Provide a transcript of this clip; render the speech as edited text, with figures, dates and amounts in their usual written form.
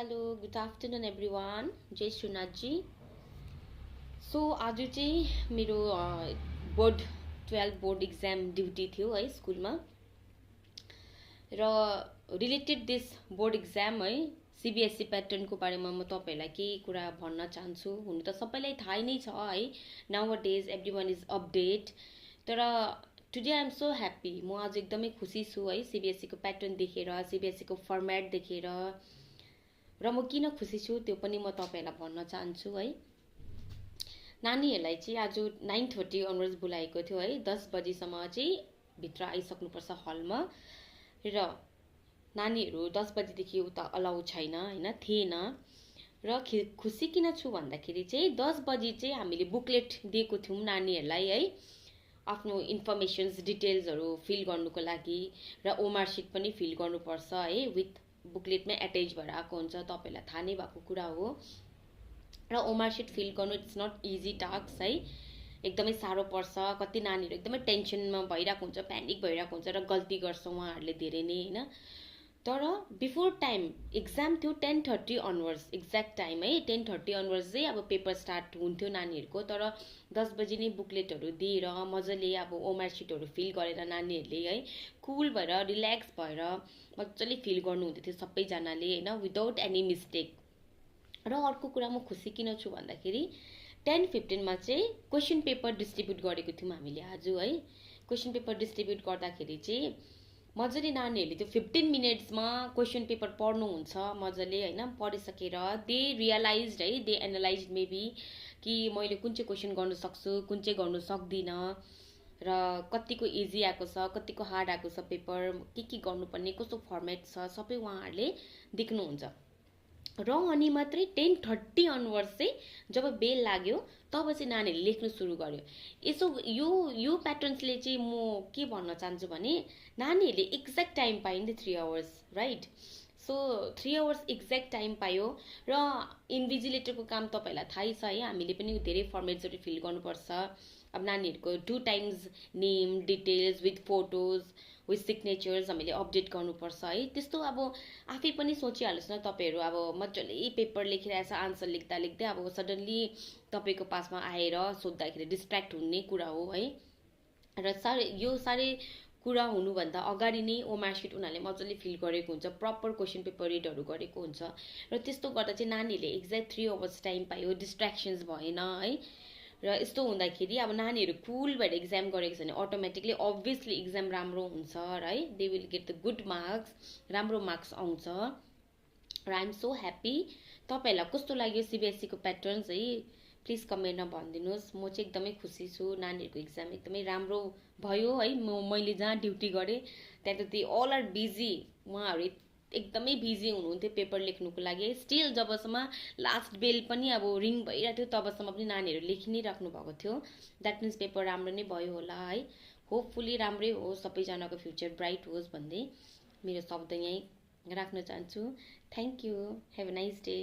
Hello, good afternoon everyone. जय Shrinath ji. So आज चाहिँ मेरो बोर्ड 12 बोर्ड एक्जाम ड्युटी थियो है स्कुलमा र रिलेटेड दिस बोर्ड एक्जाम है सीबीएसई प्याटर्नको बारेमा म तपाईहरुलाई केही कुरा भन्न चाहन्छु. हुन त सबैलाई थाहै नै छ है, नाउअडेज एभ्रीवन इज अपडेट. तर today I am so happy. म आज एकदमै खुसी छु है सीबीएसई को प्याटर्न देखेर, सीबीएसई को फर्मेट देखेर. र म किन खुसी छु त्यो पनि म तपाईहरुलाई भन्न चाहन्छु है. नानीहरुलाई चाहिँ आज 9:30 अनवर्स बोलाएको थियो है. 10 बजेसम्म चाहिँ भित्र आइसक्नुपर्छ हलमा. र नानीहरु 10 बजेदेखि उता अलाउ छैन हैन, थिएन. र खुसी किन छु भन्दाखेरि चाहिँ 10 बजे चाहिँ हामीले बुकलेट दिएको थियौं नानीहरुलाई है, आफ्नो इन्फर्मेसन्स डिटेल्सहरु फिल गर्नुको लागि. र ओमार सिट पनि फिल गर्नुपर्छ है, विथ बुकलेटमै एटेच भएर आएको हुन्छ. तपाईहरुलाई थाहा नै भएको कुरा हो. र ओमार सिट फिल गर्नु इट्स नट इजी टास्क है, एकदमै साह्रो पर्छ. कति नानीहरु एकदमै टेन्सनमा भइराको हुन्छ, प्यानिक भइराको हुन्छ र गल्ती गर्छ उहाँहरुले धेरै नै हैन. तर बिफोर टाइम एक्जाम थियो 10:30 अनवर्स एक्ज्याक्ट टाइम है. 10:30 अनवर्स चाहिँ अब पेपर स्टार्ट हुन्थ्यो नानीहरुको. तर 10 बजे नै बुकलेटहरु दिएर मजाले अब ओमार सिटहरु फिल गरेर नानीहरुले है कुल भएर रिल्याक्स भएर मजाले फिल गर्नु हुँदै थियो सबैजनाले हैन, विदाउट एनी मिस्टेक. र अर्को कुरा म खुसी किन छु भन्दाखेरि 10:15 मा चाहिँ क्वेशन पेपर डिस्ट्रिब्युट गरेको थियौं हामीले आज है. क्वेशन पेपर डिस्ट्रिब्युट गर्दाखेरि चाहिँ मजाले नानीहरुले त्यो 15 मिनेट्समा क्वेशन पेपर पढ्नु हुन्छ मजाले हैन. पढिसकेर दे रियलाइज्ड है, दे एनालाइज्ड मेबी कि मैले कुन चाहिँ क्वेशन गर्न सक्छु, कुन चाहिँ गर्न सक्दिन, र कतिको इजी आएको छ, कतिको हार्ड आएको छ पेपर, के गर्नुपर्ने, कस्तो फर्मेट छ, सबै उहाँहरुले देख्नुहुन्छ. र अनि मात्रै 10:30 अनवर्स चाहिँ जब बेल लाग्यो तब चाहिँ नानीहरुले लेख्न सुरु गर्यो. यसो यो प्याटर्न्सले चाहिँ म के भन्न चाहन्छु भने नानीहरुले एक्ज्याक्ट टाइम पायो नि 3 hours right. So 3 hours exact time पायो. र इन्भिजिलेटरको काम तपाईहरुलाई थाहै छ है, हामीले पनि धेरै फर्मेट्सहरु फिल गर्नुपर्छ. अब नानीहरुको 2 times name details with photos with signatures हामीले अपडेट गर्नुपर्छ है. त्यस्तो अब आफै पनि सोचिहाल्नुस् न तपाईहरु, अब मजाले पेपर लेखिरहेछ, आन्सर लेख्दा लेख्दै अब सडनली तपाईको पासमा आएर सोध्दाखेरि डिस्ट्र्याक्ट हुने कुरा हो है. र यो सारे कुरा हुनुभन्दा अगाडि नै ओमार सिट उनीहरुले मजाले फिल गरेको हुन्छ, प्रपर क्वेशन पेपर रिडहरु गरेको हुन्छ. र त्यस्तो गर्दा चाहिँ नानीले एक्ज्याक्ट 3 आवर्स टाइम पायो, डिस्ट्र्याक्सन्स भएन है. र यस्तो हुँदाखेरि अब नानीहरु कुल भएर एक्जाम गरेको छ भने अटोमेटिकली अब्भियसली एक्जाम राम्रो हुन्छ है. They will get the good marks, राम्रो मार्क्स आउँछ. र आई एम सो ह्याप्पी. तपाईहरुलाई कस्तो लाग्यो सीबीएसई को प्याटर्न्स है, प्लिज कमेन्टमा भनिदिनुस्. म चाहिँ एकदमै खुसी छु. नानीहरुको एक्जाम एकदमै राम्रो भयो है. मैले जहाँ ड्युटी गरे त्यहाँ त दे अल आर बिजी, उहाँहरु एकदमै बिजी हुनुहुन्थ्यो पेपर लेख्नुको लागि. स्टिल जबसम्म लास्ट बेल पनि अब रिङ भइरहेको थियो तबसम्म पनि नानीहरु लेखि नै राख्नु भएको थियो. द्याट मिन्स पेपर राम्रो नै भयो होला है. होपफुली राम्रै होस्, सबैजनाको फ्युचर ब्राइट होस् भन्दै मेरो शब्द यही राख्न चाहन्छु. Thank you. Have a nice day.